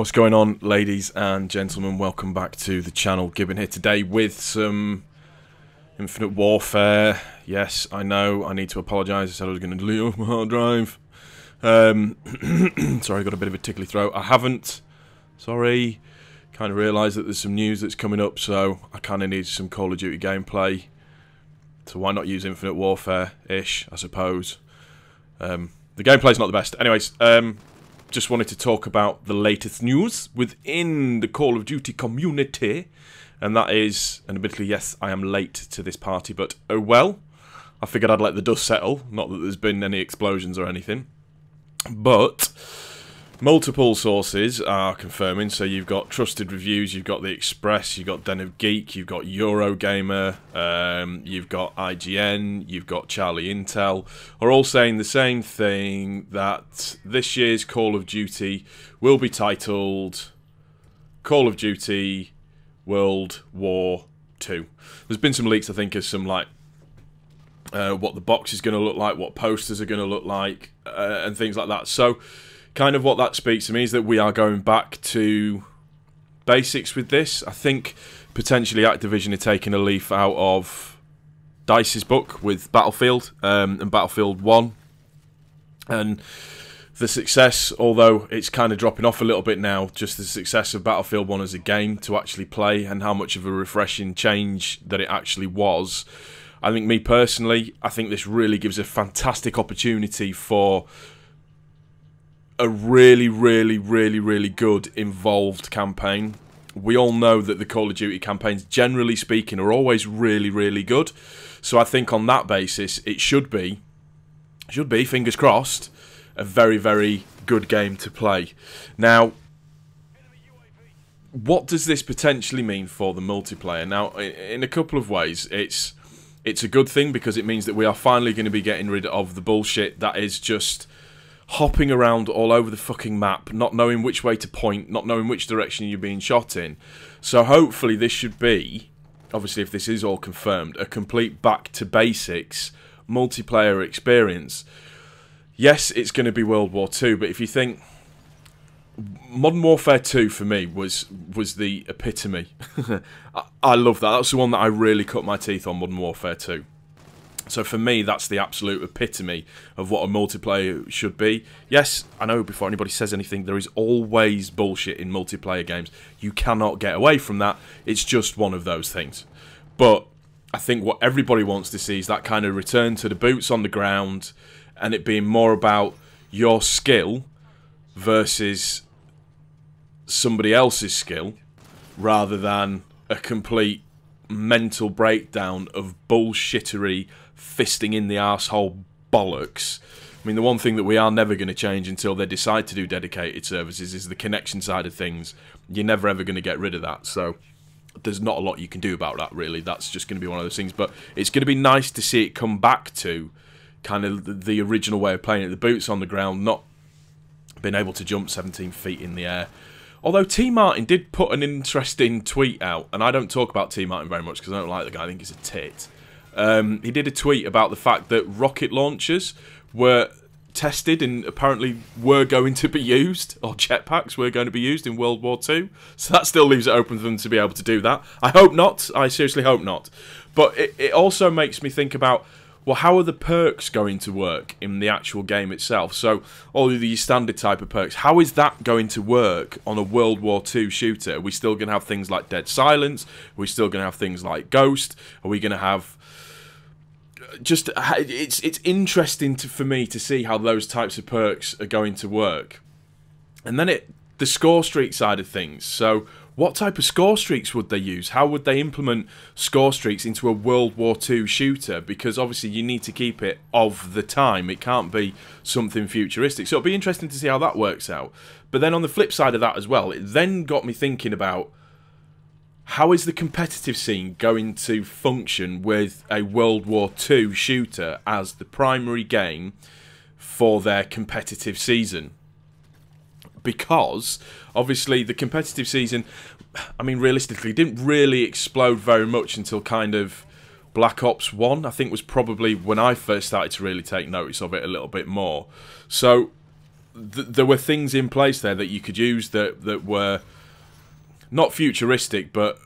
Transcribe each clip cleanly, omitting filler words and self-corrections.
What's going on, ladies and gentlemen? Welcome back to the channel. Gibbon here today with some Infinite Warfare. Yes, I know, I need to apologise. I said I was going to delete off my hard drive. Sorry, I got a bit of a tickly throat. I haven't. Sorry. Kind of realised that there's some news that's coming up, so I kind of need some Call of Duty gameplay. So why not use Infinite Warfare-ish, I suppose. The gameplay's not the best. Anyways, just wanted to talk about the latest news within the Call of Duty community. And that is, and admittedly, yes, I am late to this party, but oh well. I figured I'd let the dust settle. Not that there's been any explosions or anything. But multiple sources are confirming. So you've got Trusted Reviews, you've got The Express, you've got Den of Geek, you've got Eurogamer, you've got IGN, you've got Charlie Intel, are all saying the same thing, that this year's Call of Duty will be titled Call of Duty World War 2. There's been some leaks, I think, of some like what the box is going to look like, what posters are going to look like, and things like that. So kind of what that speaks to me is that we are going back to basics with this. I think potentially Activision are taking a leaf out of DICE's book with Battlefield and Battlefield 1. And the success, although it's kind of dropping off a little bit now, just the success of Battlefield 1 as a game to actually play and how much of a refreshing change that it actually was. I think, me personally, I think this really gives a fantastic opportunity for a really good involved campaign. We all know that the Call of Duty campaigns, generally speaking, are always really good. So I think on that basis, it should be, fingers crossed, a very good game to play. Now, what does this potentially mean for the multiplayer? Now, in a couple of ways, it's a good thing because it means that we are finally going to be getting rid of the bullshit that is just hopping around all over the fucking map, not knowing which way to point, not knowing which direction you're being shot in. So hopefully this should be, obviously if this is all confirmed, a complete back to basics multiplayer experience. Yes, it's going to be World War 2, but if you think Modern Warfare 2 for me was the epitome. I love that. That's the one that I really cut my teeth on, Modern Warfare 2. So for me, that's the absolute epitome of what a multiplayer should be. Yes, I know before anybody says anything, there is always bullshit in multiplayer games. You cannot get away from that. It's just one of those things. But I think what everybody wants to see is that kind of return to the boots on the ground and it being more about your skill versus somebody else's skill rather than a complete mental breakdown of bullshittery, fisting in the arsehole bollocks. I mean, the one thing that we are never going to change until they decide to do dedicated services is the connection side of things. You're never ever going to get rid of that, so there's not a lot you can do about that, really. That's just going to be one of those things, but it's going to be nice to see it come back to kind of the original way of playing it, the boots on the ground, not being able to jump 17 feet in the air. Although T. Martin did put an interesting tweet out, and I don't talk about T. Martin very much because I don't like the guy, I think he's a tit. He did a tweet about the fact that rocket launchers were tested and apparently were going to be used, or jetpacks were going to be used in World War II. So that still leaves it open for them to be able to do that. I hope not. I seriously hope not. But it also makes me think about, well, how are the perks going to work in the actual game itself? So, all of these standard type of perks, how is that going to work on a World War II shooter? Are we still going to have things like Dead Silence? Are we still going to have things like Ghost? Are we going to have... Just, it's interesting for me to see how those types of perks are going to work. And then the score streak side of things. So, what type of score streaks would they use? How would they implement score streaks into a World War II shooter? Because obviously you need to keep it of the time. It can't be something futuristic. So it'll be interesting to see how that works out. But then on the flip side of that as well, it then got me thinking about how is the competitive scene going to function with a World War II shooter as the primary game for their competitive season? Because obviously the competitive season, I mean, realistically, didn't really explode very much until kind of Black Ops 1, I think, was probably when I first started to really take notice of it a little bit more. So there were things in place there that you could use that were not futuristic, but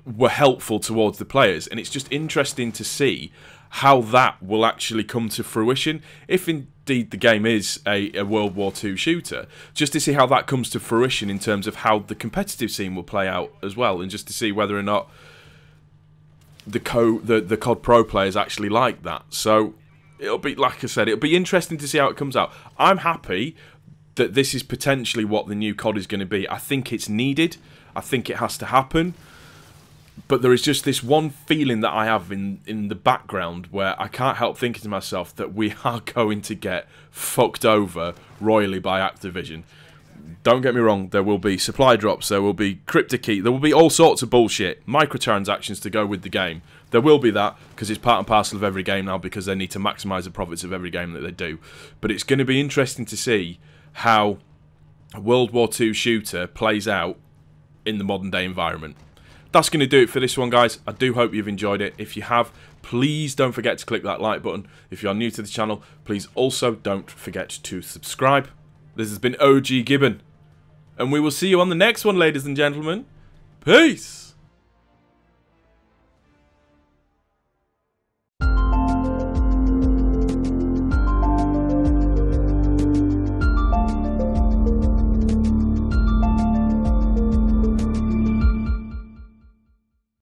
were helpful towards the players. And it's just interesting to see how that will actually come to fruition, if indeed the game is a World War II shooter, just to see how that comes to fruition in terms of how the competitive scene will play out as well, and just to see whether or not the COD Pro players actually like that. So it'll be, like I said, it'll be interesting to see how it comes out. I'm happy that this is potentially what the new COD is going to be. I think it's needed. I think it has to happen. But there is just this one feeling that I have in the background where I can't help thinking to myself that we are going to get fucked over royally by Activision. Don't get me wrong, there will be supply drops, there will be crypto key, there will be all sorts of bullshit, microtransactions to go with the game. There will be that, because it's part and parcel of every game now, because they need to maximise the profits of every game that they do. But it's going to be interesting to see how a World War II shooter plays out in the modern day environment. That's going to do it for this one, guys. I do hope you've enjoyed it. If you have, please don't forget to click that like button. If you are new to the channel, please also don't forget to subscribe. This has been OG Gibbon, and we will see you on the next one, ladies and gentlemen. Peace!